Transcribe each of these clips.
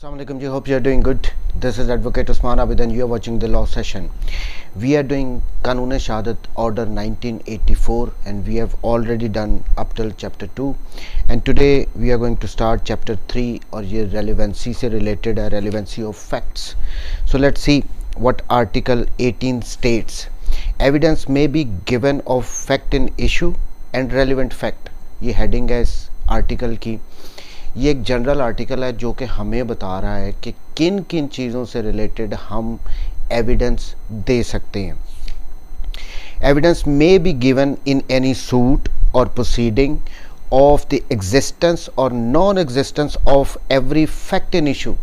Assalamualaikum ji, hope you are doing good. This is Advocate Usman Abid and you are watching the law session. We are doing Kanun Shahadat Order 1984 and we have already done up till chapter 2 and today we are going to start chapter 3 और ये relevancy से related है, relevancy of facts. So let's see what article 18 states. Evidence may be given of fact in issue and relevant fact. ये heading है इस article की. ये एक जनरल आर्टिकल है जो कि हमें बता रहा है कि किन किन चीज़ों से रिलेटेड हम एविडेंस दे सकते हैं. Evidence may be given in any suit और प्रोसीडिंग ऑफ द एग्जिस्टेंस और non existence of every fact in issue.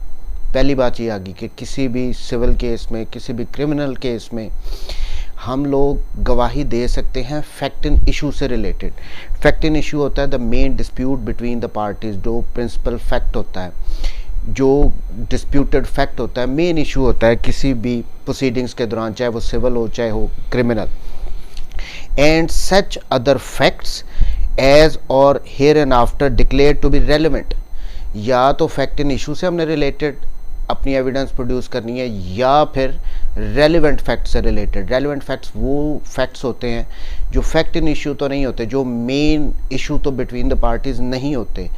पहली बात ये आ गई कि किसी भी सिविल केस में, किसी भी क्रिमिनल केस में हम लोग गवाही दे सकते हैं फैक्ट इन इशू से रिलेटेड. फैक्ट इन इशू होता है the main dispute between the parties, जो प्रिंसिपल फैक्ट होता है, जो डिस्प्यूटेड फैक्ट होता है, मेन इशू होता है किसी भी प्रोसीडिंग्स के दौरान, चाहे वो सिविल हो चाहे हो criminal. And such other facts as are hereinafter declared to be relevant. या तो फैक्ट इन इशू से हमने रिलेटेड अपनी एविडेंस प्रोड्यूस करनी है या फिर रेलिवेंट फैक्ट से रिलेटेड. रेलिवेंट फैक्ट्स वो फैक्ट्स होते हैं जो फैक्ट इन इशू तो नहीं होते, जो मेन इशू तो बिटवीन द पार्टीज नहीं होते,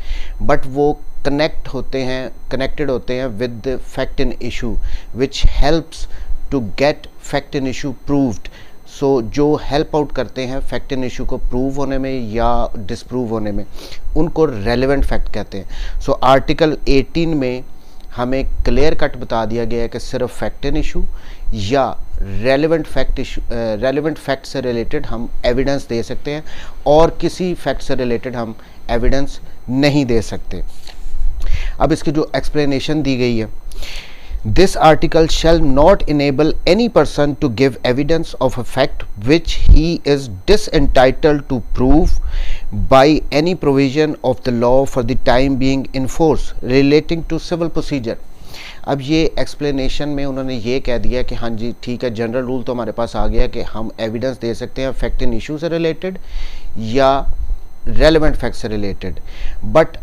बट वो कनेक्टेड होते हैं with the fact in issue which helps to get fact in issue proved. So जो हेल्प आउट करते हैं फैक्ट इन इशू को प्रूव होने में या डिसप्रूव होने में, उनको रेलिवेंट फैक्ट कहते हैं. सो आर्टिकल 18 में हमें क्लियर कट बता दिया गया है कि सिर्फ फैक्ट इन इशू या रेलिवेंट फैक्ट से रिलेटेड हम एविडेंस दे सकते हैं और किसी फैक्ट से रिलेटेड हम एविडेंस नहीं दे सकते. अब इसकी जो एक्सप्लेनेशन दी गई है, this article shall not enable any person to give evidence of a fact which he is disentitled to prove by any provision of the law for the time being in force relating to civil procedure. अब ये explanation में उन्होंने ये कह दिया कि हाँ जी ठीक है, जनरल रूल तो हमारे पास आ गया कि हम एविडेंस दे सकते हैं फैक्ट इन इशू से रिलेटेड या रेलेवेंट फैक्ट से रिलेटेड, बट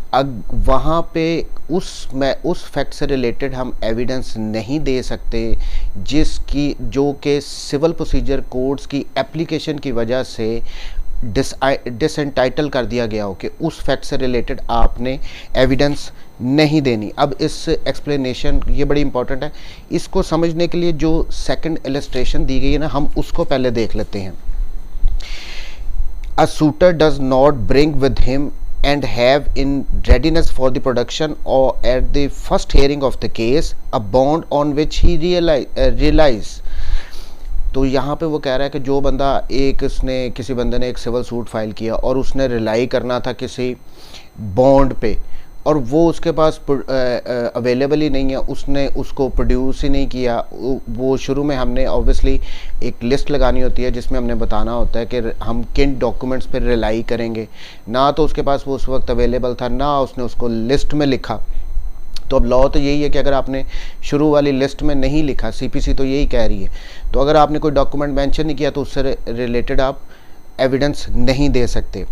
वहाँ पे उस फैक्ट से रिलेटेड हम एविडेंस नहीं दे सकते जो कि सिविल प्रोसीजर कोड्स की एप्लीकेशन की वजह से डिसएंटाइटल कर दिया गया हो कि उस फैक्ट से रिलेटेड आपने एविडेंस नहीं देनी. अब इस एक्सप्लेनेशन ये बड़ी इंपॉर्टेंट है, इसको समझने के लिए जो सेकंड इलस्ट्रेशन दी गई है ना, हम उसको पहले देख लेते हैं. A shooter does not bring with him and have in readiness for the production or at the first hearing of the case a bond on which he relies. तो यहाँ पे वो कह रहा है कि जो बंदा किसी बंदे ने एक सिविल सूट फाइल किया और उसने रिलाई करना था किसी बॉन्ड पे और वो उसके पास अवेलेबल ही नहीं है, उसने उसको प्रोड्यूस ही नहीं किया. वो शुरू में हमने ऑब्वियसली एक लिस्ट लगानी होती है जिसमें हमने बताना होता है कि हम किन डॉक्यूमेंट्स पर रिलाई करेंगे. ना तो उसके पास वो उस वक्त अवेलेबल था, ना उसने उसको लिस्ट में लिखा. तो अब लॉ तो यही है कि अगर आपने शुरू वाली लिस्ट में नहीं लिखा, सीपीसी तो यही कह रही है, तो अगर आपने कोई डॉक्यूमेंट मेंशन नहीं किया तो उससे रिलेटेड आप एविडेंस नहीं दे सकते.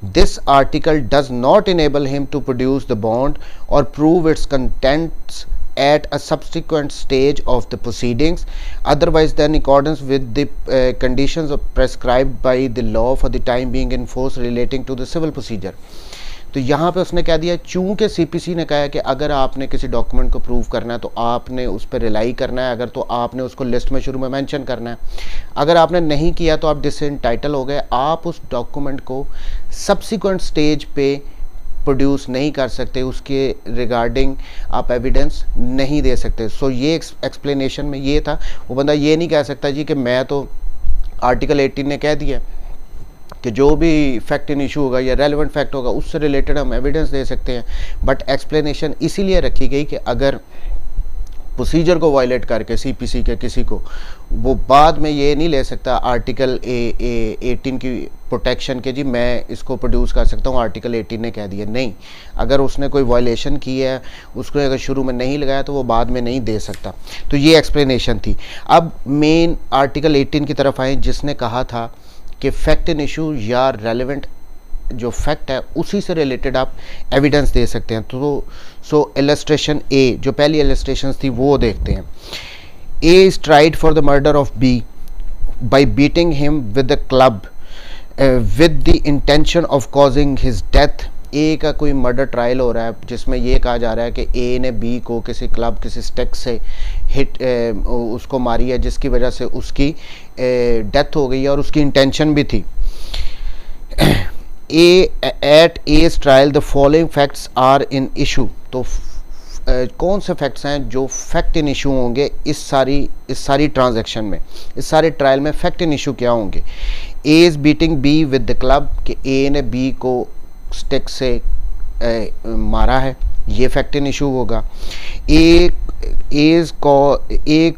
This article does not enable him to produce the bond और prove its contents at a subsequent stage of the proceedings otherwise than in accordance with the conditions prescribed by the law for the time being in force relating to the civil procedure. तो यहाँ पे उसने कह दिया, चूँकि CPC ने कहा है कि अगर आपने किसी डॉक्यूमेंट को प्रूव करना है तो आपने उस पर रिलाई करना है, अगर तो आपने उसको लिस्ट में शुरू में मेंशन करना है. अगर आपने नहीं किया तो आप डिसएंटाइटल हो गए, आप उस डॉक्यूमेंट को सब्सिक्वेंट स्टेज पे प्रोड्यूस नहीं कर सकते, उसके रिगार्डिंग आप एविडेंस नहीं दे सकते. सो ये एक्सप्लेनेशन में ये था. वो बंदा ये नहीं कह सकता जी कि मैं तो आर्टिकल 18 ने कह दिया कि जो भी फैक्ट इन इशू होगा या रेलेवेंट फैक्ट होगा उससे रिलेटेड हम एविडेंस दे सकते हैं. बट एक्सप्लेनेशन इसीलिए रखी गई कि अगर प्रोसीजर को वायलेट करके सीपीसी के किसी को, वो बाद में ये नहीं ले सकता आर्टिकल 18 की प्रोटेक्शन के, जी मैं इसको प्रोड्यूस कर सकता हूँ, आर्टिकल 18 ने कह दिया. नहीं, अगर उसने कोई वायलेशन की है, उसको अगर शुरू में नहीं लगाया तो वो बाद में नहीं दे सकता. तो ये एक्सप्लेनेशन थी. अब मेन आर्टिकल 18 की तरफ आए जिसने कहा था कि फैक्ट इन इशू या रेलेवेंट जो फैक्ट है उसी से रिलेटेड आप एविडेंस दे सकते हैं। तो सो इलस्ट्रेशन ए, जो पहली इलस्ट्रेशन थी वो देखते हैं। A is tried for the murder of B by beating him with the club with the intention of causing his death. A का कोई मर्डर ट्रायल हो रहा है जिसमें ये कहा जा रहा है कि ए ने बी को किसी क्लब, किसी स्टिक से हिट उसको मारी है, जिसकी वजह से उसकी डेथ हो गई है और उसकी इंटेंशन भी थी। At A's trial the following facts are in issue. तो कौन से फैक्ट्स हैं जो फैक्ट इन इशू होंगे इस सारी ट्रांजैक्शन में, इस सारे ट्रायल में फैक्ट इन इशू क्या होंगे। A is beating B with the club, कि ए ने बी को स्टिक से मारा है, ये फैक्ट इन इशू होगा। ए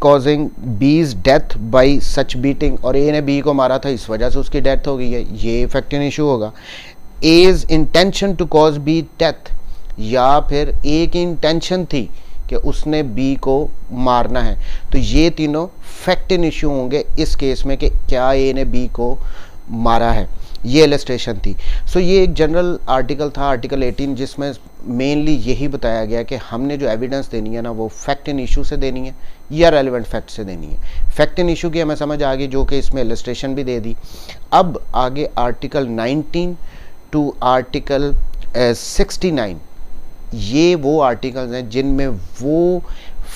कॉजिंग बीज डेथ बाई सच बीटिंग, और ए ने बी को मारा था इस वजह से उसकी डेथ हो गई है, ये फैक्ट इन इशू होगा। A's intention to cause B death, या फिर ए की इंटेंशन थी कि उसने बी को मारना है, तो ये तीनों फैक्ट इन इशू होंगे इस केस में कि क्या ए ने बी को मारा है। ये इलस्ट्रेशन थी। सो ये एक जनरल आर्टिकल था, आर्टिकल 18, जिसमें मेनली यही बताया गया कि हमने जो एविडेंस देनी है ना वो फैक्ट इन इशू से देनी है या रेलिवेंट फैक्ट से देनी है। फैक्ट इन इशू की हमें समझ आ गई, जो कि इसमें इलस्ट्रेशन भी दे दी। अब आगे आर्टिकल 19 टू आर्टिकल 69, ये वो आर्टिकल्स हैं जिनमें वो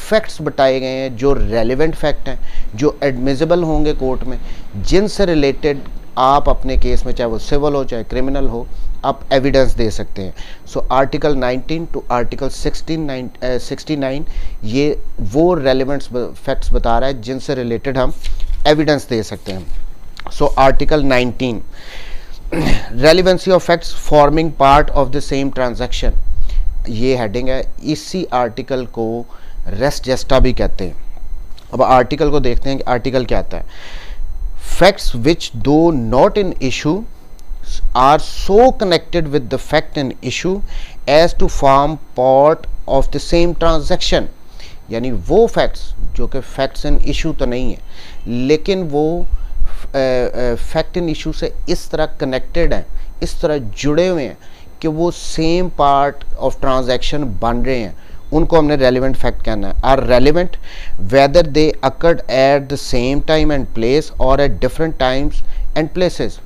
फैक्ट्स बताए गए हैं जो रेलिवेंट फैक्ट हैं, जो एडमिसिबल होंगे कोर्ट में, जिनसे रिलेटेड आप अपने केस में, चाहे वो सिविल हो चाहे क्रिमिनल हो, आप एविडेंस दे सकते हैं। सो आर्टिकल 19 टू आर्टिकल 69 ये वो रेलिवेंट फैक्ट्स बता रहा है जिनसे रिलेटेड हम एविडेंस दे सकते हैं। So article 19, relevancy of facts forming part of the same transaction, ये हेडिंग है। इसी आर्टिकल को रेस जेस्टा भी कहते हैं। अब आर्टिकल को देखते हैं कि आर्टिकल क्या आता है। Facts which though not in issue are so connected with the fact in issue as to form part of the same transaction, यानी वो फैक्ट्स जो कि फैक्ट्स इन इशू तो नहीं है, लेकिन वो फैक्ट इन इशू से इस तरह कनेक्टेड हैं, इस तरह जुड़े हुए हैं कि वो सेम पार्ट ऑफ ट्रांजैक्शन बन रहे हैं, उनको हमने रेलिवेंट फैक्ट कहना है। Are relevant whether they occurred at the same time and place और at different times and places.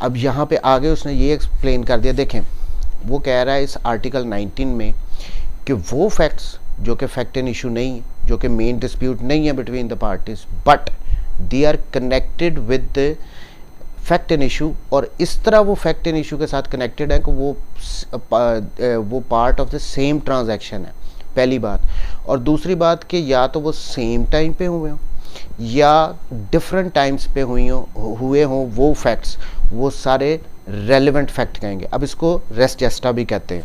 अब यहाँ पे आगे उसने ये एक्सप्लेन कर दिया। देखें, वो कह रहा है इस आर्टिकल 19 में कि वो फैक्ट्स जो कि फैक्ट इन इशू नहीं है, जो कि मेन डिस्प्यूट नहीं है between the parties, but they are connected with the fact in issue, और इस तरह वो फैक्ट इन इशू के साथ कनेक्टेड है कि वो part of the same transaction है, पहली बात। और दूसरी बात कि या तो वो सेम टाइम पे हुए हों या डिफरेंट टाइम्स पे हुए हों वो फैक्ट्स, वो सारे रेलिवेंट फैक्ट कहेंगे। अब इसको रेस जेस्टा भी कहते हैं।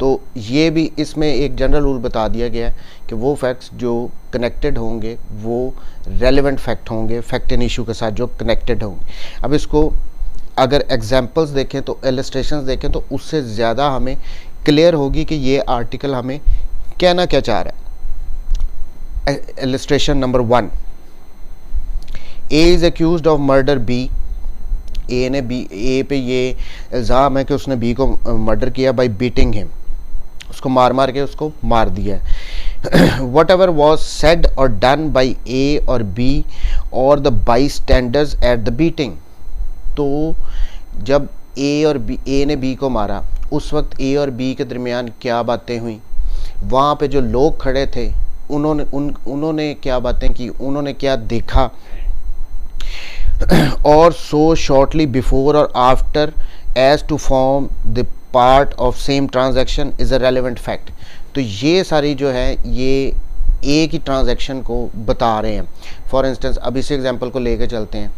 तो ये भी इसमें एक जनरल रूल बता दिया गया है कि वो फैक्ट्स जो कनेक्टेड होंगे वो रेलिवेंट फैक्ट होंगे, फैक्ट इन इशू के साथ जो कनेक्टेड होंगे। अब इसको अगर एग्जांपल्स देखें तो, इलस्ट्रेशंस देखें तो उससे ज़्यादा हमें क्लियर होगी कि ये आर्टिकल हमें कहना क्या चाह रहा है। Illustration number 1, A is accused of murder B. A पे ये इल्ज़ाम है कि उसने बी को मर्डर किया बाय बीटिंग हिम, उसको मार के उसको मार दिया है। वट एवर वॉज सेड और डन बाई ए और बी और the by standards at the beating. तो जब ए ने बी को मारा, उस वक्त ए और बी के दरमियान क्या बातें हुई, वहाँ पे जो लोग खड़े थे उन्होंने क्या बातें की, उन्होंने क्या देखा, और सो शॉर्टली बिफोर और after as to form the part of same transaction is a relevant fact. तो ये सारी जो है ये ए की ट्रांजैक्शन को बता रहे हैं। फॉर इंस्टेंस अब इस एग्जांपल को लेके चलते हैं।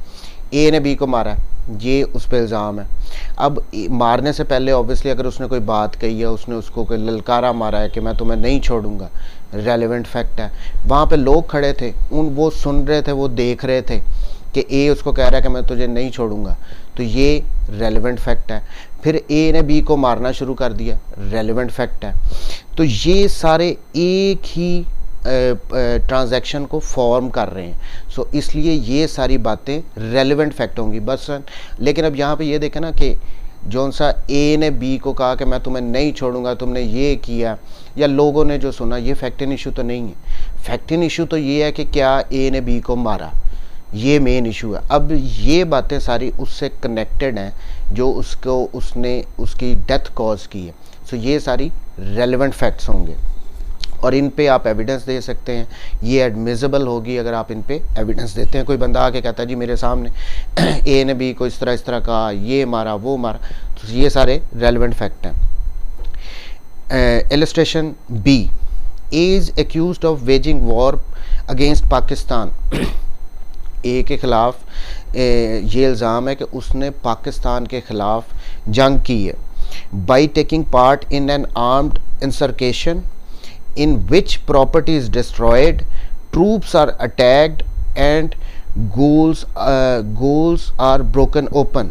ए ने बी को मारा, ये उस पर इल्ज़ाम है। अब मारने से पहले ऑब्वियसली अगर उसने कोई बात कही है, उसने उसको कोई ललकारा मारा है कि मैं तुम्हें नहीं छोड़ूंगा, रेलिवेंट फैक्ट है। वहाँ पे लोग खड़े थे, वो सुन रहे थे, वो देख रहे थे कि ए उसको कह रहा है कि मैं तुझे नहीं छोड़ूंगा, तो ये रेलिवेंट फैक्ट है। फिर ए ने बी को मारना शुरू कर दिया, रेलिवेंट फैक्ट है। तो ये सारे एक ही ट्रांजैक्शन को फॉर्म कर रहे हैं। सो इसलिए ये सारी बातें रेलेवेंट फैक्ट होंगी बस। लेकिन अब यहाँ पे ये देखें ना कि जौन सा ए ने बी को कहा कि मैं तुम्हें नहीं छोड़ूंगा, तुमने ये किया, या लोगों ने जो सुना, ये फैक्ट इन इशू तो नहीं है। फैक्ट इन इशू तो ये है कि क्या ए ने बी को मारा, ये मेन इशू है। अब ये बातें सारी उससे कनेक्टेड हैं जो उसने उसकी डेथ कॉज की है। सो ये सारी रेलेवेंट फैक्ट्स होंगे और इन पे आप एविडेंस दे सकते हैं। ये एडमिसिबल होगी अगर आप इन पे एविडेंस देते हैं। कोई बंदा आके कहता है जी मेरे सामने ए ने बी को इस तरह कहा, ये मारा वो मारा, तो ये सारे रेलेवेंट फैक्ट हैं। Illustration B, is accused of waging war against Pakistan. A के ख़िलाफ़ ये इल्ज़ाम है कि उसने पाकिस्तान के ख़िलाफ़ जंग की है। By taking part in an armed insurrection in which property is destroyed, troops are attacked and goals are broken open.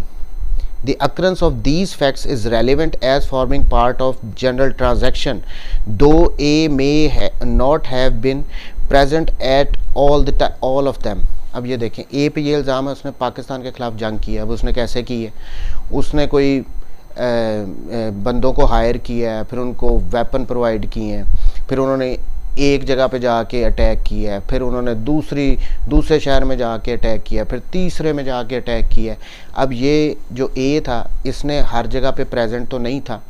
The occurrence of these facts is relevant as forming part of general transaction, though A may not have been present at all of them. अब ये देखें, ए पे ये इल्ज़ाम है उसने पाकिस्तान के ख़िलाफ़ जंग की है। अब उसने कैसे की है? उसने कोई बंदों को हायर किया है, फिर उनको वेपन प्रोवाइड किए हैं, फिर उन्होंने एक जगह पे जाके अटैक किया है, फिर उन्होंने दूसरे शहर में जाके अटैक किया, फिर तीसरे में जाके अटैक किया है। अब ये जो ए था इसने हर जगह पे प्रेजेंट तो नहीं था,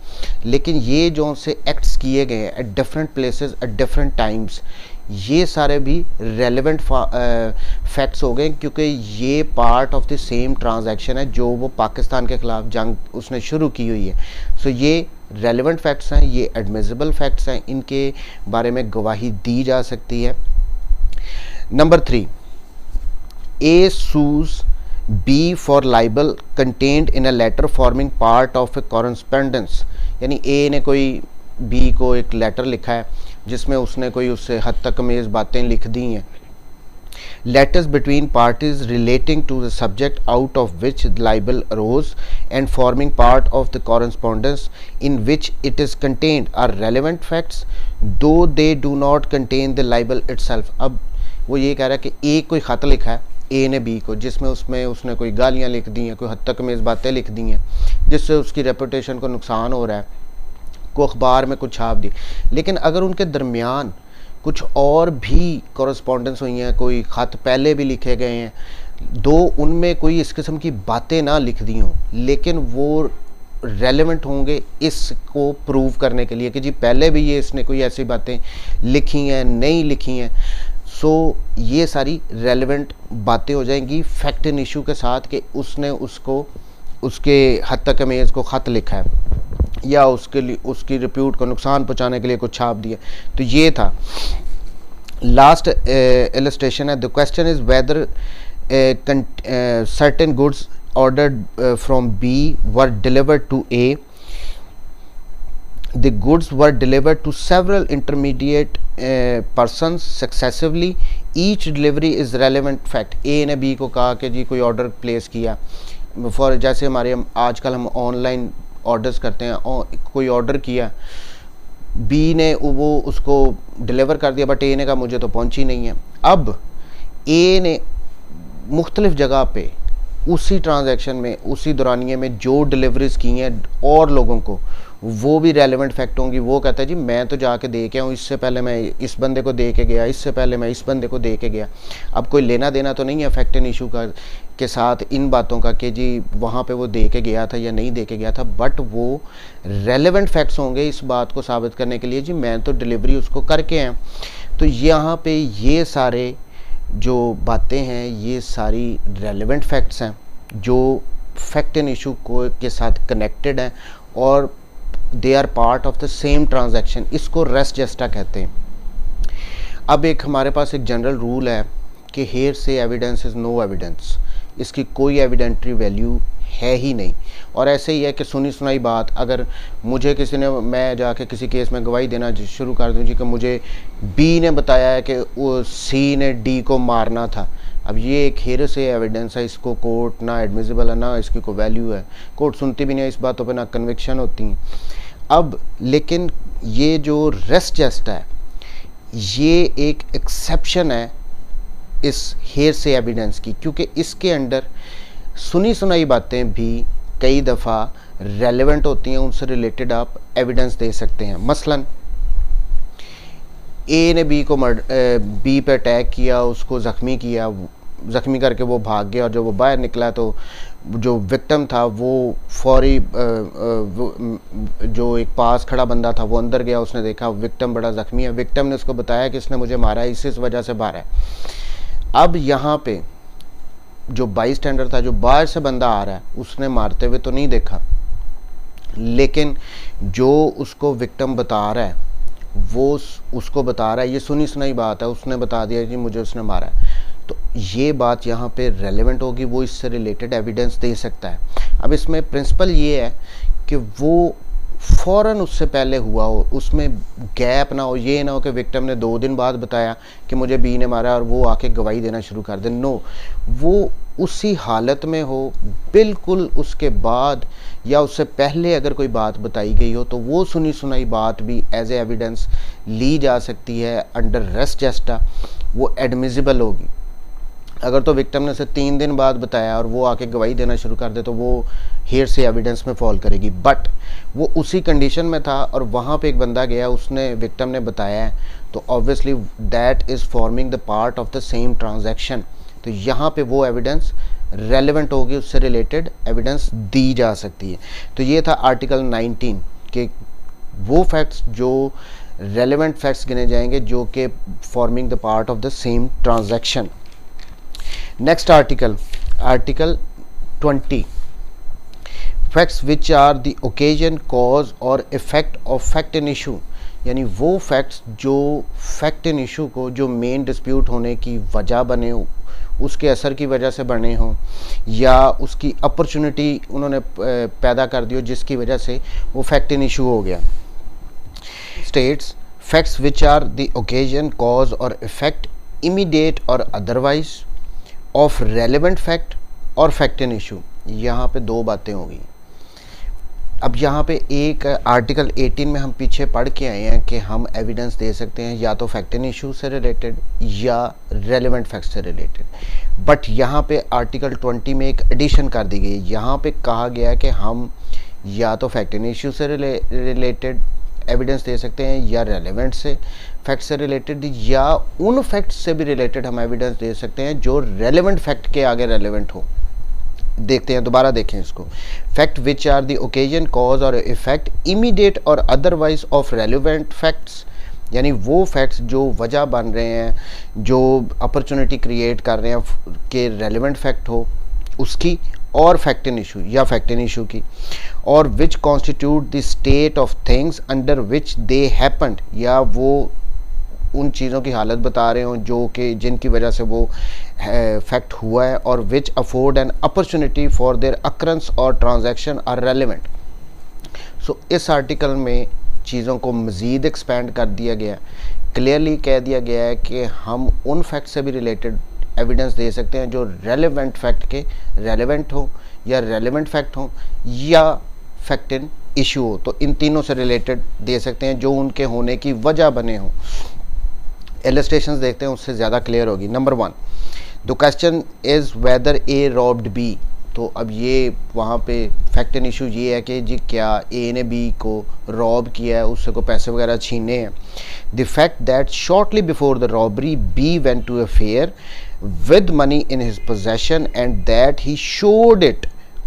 लेकिन ये जो से एक्ट्स किए गए at different places at different times, ये सारे भी रेलेवेंट फैक्ट्स हो गए क्योंकि ये part of the same transaction है जो वो पाकिस्तान के ख़िलाफ़ जंग उसने शुरू की हुई है। सो ये रेलेवेंट फैक्ट्स हैं, ये एडमिसिबल फैक्ट्स हैं, इनके बारे में गवाही दी जा सकती है। Number 3, A sues B for libel contained in a letter forming part of a correspondence. यानी ए ने कोई बी को एक लेटर लिखा है जिसमें उसने कोई उससे हद तक अमेज़ बातें लिख दी हैं। Letters between parties relating to the subject out of which libel arose and forming part of the correspondence in which it is contained are relevant facts, though they do not contain the libel itself. अब वो ये कह रहा है कि एक कोई ख़त लिखा है ए ने बी को जिसमें उसने कोई गालियाँ लिख दी हैं, कोई हद तक अमेज़ बातें लिख दी हैं जिससे उसकी रेपुटेशन को नुकसान हो रहा है, को अखबार में कुछ छाप दी। लेकिन अगर उनके दरमियान कुछ और भी कॉरेस्पॉन्डेंस हुई हैं, कोई ख़त पहले भी लिखे गए हैं, दो उनमें कोई इस किस्म की बातें ना लिख दी हों, लेकिन वो रेलेवेंट होंगे इसको प्रूव करने के लिए कि जी पहले भी ये इसने कोई ऐसी बातें लिखी हैं, नहीं लिखी हैं। सो ये सारी रेलेवेंट बातें हो जाएंगी फैक्ट इन इशू के साथ कि उसने उसको उसके हद तक अमेज़ को ख़त लिखा है या उसके लिए उसकी रिप्यूट को नुकसान पहुंचाने के लिए कुछ छाप दिया। तो ये था। लास्ट इलस्ट्रेशन है, the question is whether certain goods ordered from B were delivered to A. The goods were delivered to several intermediate persons successively. Each delivery is relevant fact. A ने B को कहा कि जी कोई order place किया, for जैसे हमारे आजकल हम ऑनलाइन ऑर्डर्स करते हैं, कोई ऑर्डर किया, बी ने वो उसको डिलीवर कर दिया, बट ए ने कहा मुझे तो पहुंची नहीं है। अब ए ने मुख्तलिफ जगह पे उसी ट्रांजैक्शन में उसी दौरानिए में जो डिलीवरीज की हैं और लोगों को, वो भी रेलेवेंट फैक्ट होंगी। वो कहता है जी मैं तो जाके दे के आऊँ, इससे पहले मैं इस बंदे को दे के गया, इससे पहले मैं इस बंदे को दे के गया। अब कोई लेना देना तो नहीं है फैक्ट इन इशू का के साथ इन बातों का कि जी वहाँ पे वो दे के गया था या नहीं दे के गया था, बट वो रेलेवेंट फैक्ट्स होंगे इस बात को साबित करने के लिए जी मैं तो डिलीवरी उसको करके आया। तो यहाँ पे ये सारे जो बातें हैं ये सारी रेलेवेंट फैक्ट्स हैं जो फैक्ट इन इशू को के साथ कनेक्टेड हैं और they are part of the same transaction. इसको रेस जेस्टा कहते हैं। अब एक हमारे पास एक जनरल रूल है कि हेयर से एविडेंस इज़ नो एविडेंस, इसकी कोई एविडेंट्री वैल्यू है ही नहीं। और ऐसे ही है कि सुनी सुनाई बात, अगर मुझे किसी ने, मैं जाके किसी केस में गवाही देना शुरू कर दूँ जी कि मुझे बी ने बताया है कि वो सी ने डी को मारना था, अब ये एक हेयर से एविडेंस है, इसको कोर्ट ना एडमिसिबल है ना इसकी कोई वैल्यू है, कोर्ट सुनती भी नहीं है इस बातों पे, ना कन्विक्शन होती हैं। अब लेकिन ये जो रेस जेस्ट है ये एक एक्सेप्शन है इस हेयर से एविडेंस की, क्योंकि इसके अंदर सुनी सुनाई बातें भी कई दफ़ा रेलेवेंट होती हैं, उनसे रिलेटेड आप एविडेंस दे सकते हैं। मसलन ए ने बी पे अटैक किया, उसको ज़ख्मी करके वो भाग गया, और जब वो बाहर निकला तो जो विक्टिम था वो फौरी जो एक पास खड़ा बंदा था वो अंदर गया, उसने देखा विक्टिम बड़ा ज़ख्मी है, विक्टिम ने उसको बताया कि इसने मुझे मारा है, इस वजह से मारा है। अब यहाँ पे जो बाई स्टैंडर्ड था, जो बाहर से बंदा आ रहा है, उसने मारते हुए तो नहीं देखा, लेकिन जो उसको विक्टिम बता रहा है वो उसको बता रहा है, ये सुनी सुनाई बात है, उसने बता दिया कि मुझे उसने मारा है, तो ये बात यहाँ पे रेलेवेंट होगी, वो इससे रिलेटेड एविडेंस दे सकता है। अब इसमें प्रिंसिपल ये है कि वो फ़ौरन उससे पहले हुआ हो, उसमें गैप ना हो, ये ना हो कि विक्टिम ने 2 दिन बाद बताया कि मुझे बी ने मारा और वो आके गवाही देना शुरू कर दे। नो, वो उसी हालत में हो, बिल्कुल उसके बाद या उससे पहले अगर कोई बात बताई गई हो तो वो सुनी सुनाई बात भी एज ए एविडेंस ली जा सकती है, अंडर रेस जेस्टा वो एडमिसिबल होगी। अगर तो विक्टिम ने से 3 दिन बाद बताया और वो आके गवाही देना शुरू कर दे तो वो हेयर से एविडेंस में फॉल करेगी। बट वो उसी कंडीशन में था और वहाँ पे एक बंदा गया, उसने विक्टिम ने बताया है, तो obviously that is forming the part of the same transaction, तो यहाँ पे वो एविडेंस रेलेवेंट होगी, उससे रिलेटेड एविडेंस दी जा सकती है। तो ये था आर्टिकल 19 के वो फैक्ट्स जो रेलेवेंट फैक्ट्स गिने जाएंगे जो कि forming the part of the same transaction. Next article 20, facts which are the occasion, cause और effect of fact in issue, यानी वो फैक्ट्स जो फैक्ट इन इशू को, जो मेन डिस्प्यूट होने की वजह बने हो, उसके असर की वजह से बने हों, या उसकी अपॉर्चुनिटी उन्होंने पैदा कर दी हो जिसकी वजह से वो फैक्ट इन इशू हो गया। States facts which are the occasion, cause और इफेक्ट इमीडिएट और अदरवाइज ऑफ रेलेवेंट फैक्ट और फैक्ट इन इशू। यहाँ पे 2 बातें होगी। अब यहाँ पे एक आर्टिकल 18 में हम पीछे पढ़ के आए हैं कि हम एविडेंस दे सकते हैं या तो फैक्ट इन इशू से रिलेटेड या रेलेवेंट फैक्ट से रिलेटेड, बट यहाँ पे आर्टिकल 20 में एक एडिशन कर दी गई। यहाँ पे कहा गया है कि हम या तो फैक्ट इन इशू से रिलेटेड एविडेंस दे सकते हैं या रेलेवेंट से फैक्ट से रिलेटेड, या उन फैक्ट्स से भी रिलेटेड हम एविडेंस दे सकते हैं जो रेलेवेंट फैक्ट के आगे रेलेवेंट हो। देखते हैं, दोबारा देखें इसको। Fact which are the occasion, cause और इफेक्ट इमीडिएट और अदरवाइज ऑफ रेलेवेंट फैक्ट्स, यानी वो फैक्ट्स जो वजह बन रहे हैं, जो अपॉर्चुनिटी क्रिएट कर रहे हैं कि रेलेवेंट फैक्ट हो उसकी, और फैक्ट इन इशू या फैक्ट इन इशू की, और which constitute the state of things under which they happened, या वो उन चीज़ों की हालत बता रहे हो जो कि जिनकी वजह से वो फैक्ट हुआ है, और which afford an opportunity for their occurrence और ट्रांजैक्शन आर रेलेवेंट। सो इस आर्टिकल में चीज़ों को मज़ीद एक्सपेंड कर दिया गया, क्लियरली कह दिया गया है कि हम उन फैक्ट से भी रिलेटेड एविडेंस दे सकते हैं जो रेलेवेंट फैक्ट के रेलेवेंट हो, या रेलेवेंट फैक्ट हो, या फैक्ट इन इशू हो। तो इन तीनों से रिलेटेड दे सकते हैं जो उनके होने की वजह बने हों। इलस्ट्रेशंस देखते हैं, उससे ज़्यादा क्लियर होगी। Number 1, the question is whether A robbed B. तो अब ये वहाँ पे फैक्ट एंड इशू ये है कि जी क्या ए ने बी को रॉब किया है, उससे को पैसे वगैरह छीने हैं। The fact that shortly before the robbery B went to a fair with money in his possession and that he showed it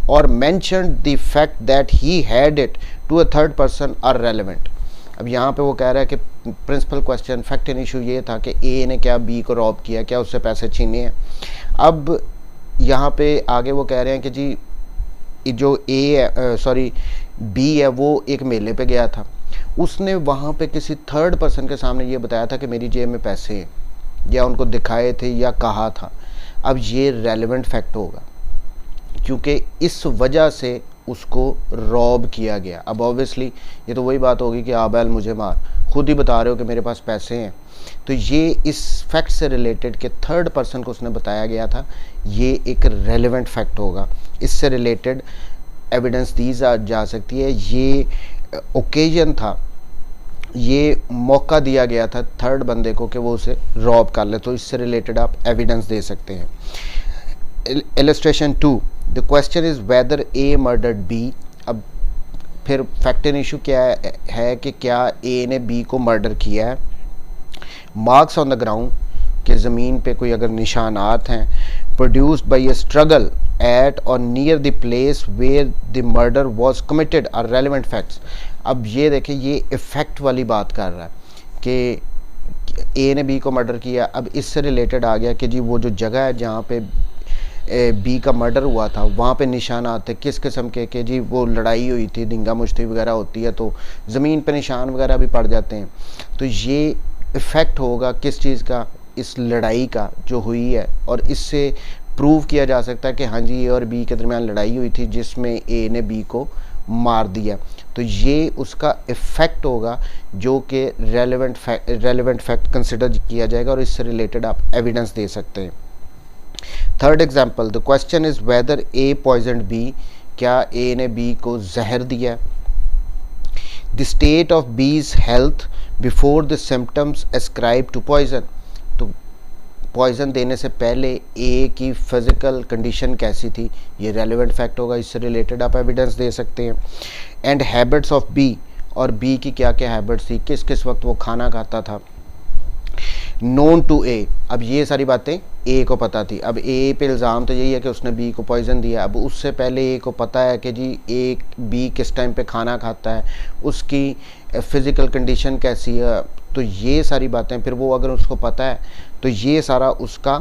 or mentioned the fact that he had it to a third person are relevant। अब यहाँ पे वो कह रहा है कि principal question fact and issue ये था कि ए ने क्या बी को रॉब किया, क्या उससे पैसे छीने हैं। अब यहाँ पे आगे वो कह रहे हैं कि जी जो बी है वो एक मेले पे गया था, उसने वहाँ पे किसी थर्ड पर्सन के सामने ये बताया था कि मेरी जेब में पैसे हैं, या उनको दिखाए थे या कहा था। अब ये रेलेवेंट फैक्ट होगा क्योंकि इस वजह से उसको रॉब किया गया। अब ऑब्वियसली ये तो वही बात होगी कि आबैल मुझे मार, खुद ही बता रहे हो कि मेरे पास पैसे हैं, तो ये इस फैक्ट से रिलेटेड के थर्ड पर्सन को उसने बताया गया था, ये एक रेलेवेंट फैक्ट होगा। इससे रिलेटेड एविडेंस दी जा सकती है। ये ओकेजन था ये मौका दिया गया था थर्ड बंदे को कि वो उसे रॉब कर ले, तो इससे रिलेटेड आप एविडेंस दे सकते हैं। Illustration 2, the question is whether A murdered B. अब फिर फैक्ट एंड इशू क्या है कि क्या ए ने बी को मर्डर किया है। मार्क्स ऑन द ग्राउंड, कि ज़मीन पे कोई अगर निशानात हैं, produced by a struggle at और near the place where the murder was committed are relevant facts. अब ये देखें, ये इफ़ेक्ट वाली बात कर रहा है कि ए ने बी को मर्डर किया। अब इससे रिलेटेड आ गया कि जी वो जो जगह है जहाँ पे बी का मर्डर हुआ था, वहाँ पे निशानात थे किस किस्म के जी वो लड़ाई हुई थी, दिंगा मुश्ती वगैरह होती है तो ज़मीन पे निशान वगैरह भी पड़ जाते हैं। तो ये इफ़ेक्ट होगा किस चीज़ का, इस लड़ाई का जो हुई है, और इससे प्रूव किया जा सकता है कि हाँ जी ए और बी के दरमियान लड़ाई हुई थी जिसमें ए ने बी को मार दिया। तो ये उसका इफ़ेक्ट होगा जो कि रेलेवेंट फैक्ट कंसिडर किया जाएगा और इससे रिलेटेड आप एविडेंस दे सकते हैं। Third example, the question is whether A poisoned B, क्या ए ने बी को जहर दिया। The state of B's health before the symptoms ascribed to poison, तो पॉइजन देने से पहले ए की फिज़िकल कंडीशन कैसी थी, ये रेलेवेंट फैक्ट होगा, इससे रिलेटेड आप एविडेंस दे सकते हैं। एंड हैबिट्स ऑफ बी, और बी की क्या क्या हैबिट्स थी, किस किस वक्त वो खाना खाता था। नोन टू ए, अब ये सारी बातें ए को पता थी। अब ए पे इल्ज़ाम तो यही है कि उसने बी को पॉइजन दिया। अब उससे पहले ए को पता है कि जी ए बी किस टाइम पे खाना खाता है, उसकी फ़िज़िकल कंडीशन कैसी है, तो ये सारी बातें फिर वो अगर उसको पता है तो ये सारा उसका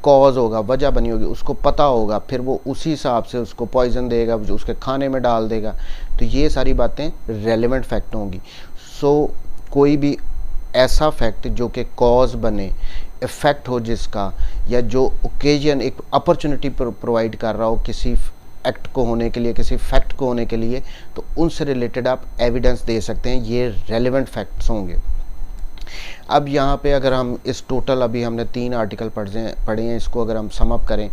कॉज होगा, वजह बनी होगी, उसको पता होगा, फिर वो उसी हिसाब से उसको पॉइजन देगा, जो उसके खाने में डाल देगा। तो ये सारी बातें रेलेवेंट फैक्ट होंगी। सो कोई भी ऐसा फैक्ट जो कि कॉज बने, इफ़ेक्ट हो जिसका, या जो ओकेजन एक अपॉर्चुनिटी प्रोवाइड कर रहा हो किसी एक्ट को होने के लिए, किसी फैक्ट को होने के लिए, तो उनसे रिलेटेड आप एविडेंस दे सकते हैं, ये रेलेवेंट फैक्ट्स होंगे। अब यहाँ पे अगर हम इस टोटल अभी हमने 3 आर्टिकल पढ़े हैं, इसको अगर हम सम अप करें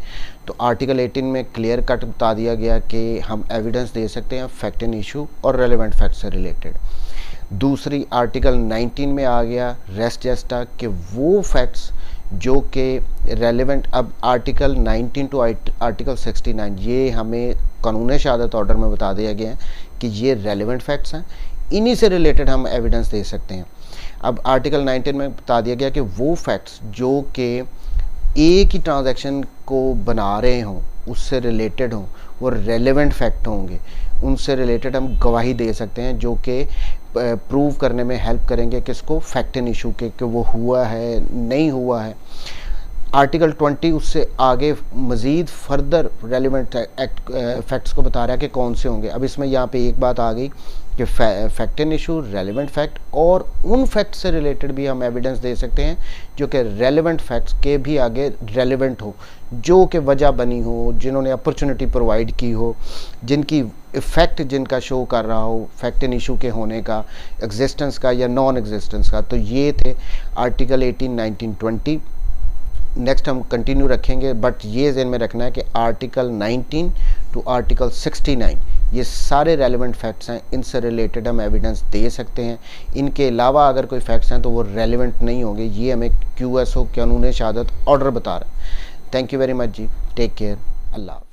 तो आर्टिकल 18 में क्लियर कट बता दिया गया कि हम एविडेंस दे सकते हैं फैक्ट एंड इशू और रेलेवेंट फैक्ट से रिलेटेड। दूसरी आर्टिकल 19 में आ गया रेस्ट जेस्टा कि वो फैक्ट्स जो कि रेलेवेंट। अब आर्टिकल 19 टू आर्टिकल 69 ये हमें कानून शहादत ऑर्डर में बता दिया गया है कि ये रेलेवेंट फैक्ट्स हैं, इन्हीं से रिलेटेड हम एविडेंस दे सकते हैं। अब आर्टिकल 19 में बता दिया गया कि वो फैक्ट्स जो कि ए की ट्रांजैक्शन को बना रहे हों, उससे रिलेटेड हों, वो रेलेवेंट फैक्ट होंगे, उनसे रिलेटेड हम गवाही दे सकते हैं जो कि प्रूव करने में हेल्प करेंगे किसको, फैक्ट एंड इशू के, कि वो हुआ है नहीं हुआ है। आर्टिकल 20 उससे आगे मज़ीद फर्दर रेलिवेंट फैक्ट्स को बता रहा है कि कौन से होंगे। अब इसमें यहाँ पे एक बात आ गई कि fact and issue, relevant fact, और उन फैक्ट से रिलेटेड भी हम एविडेंस दे सकते हैं जो कि रेलिवेंट फैक्ट्स के भी आगे रेलिवेंट हो, जो कि वजह बनी हो, जिन्होंने अपॉर्चुनिटी प्रोवाइड की हो, जिनकी इफ़ेक्ट जिनका शो कर रहा हो फैक्ट एंड इशू के होने का, एग्जिस्टेंस का या नॉन एग्जिस्टेंस का। तो ये थे आर्टिकल 18, 19, 20। नेक्स्ट हम कंटिन्यू रखेंगे, बट ये ज़हन में रखना है कि आर्टिकल 19 टू आर्टिकल 69 ये सारे रेलेवेंट फैक्ट्स हैं, इनसे रिलेटेड हम एविडेंस दे सकते हैं। इनके अलावा अगर कोई फैक्ट्स हैं तो वो रेलेवेंट नहीं होंगे। ये हमें QSO कानून शहादत ऑर्डर बता रहा है। Thank you very much ji, take care, Allah.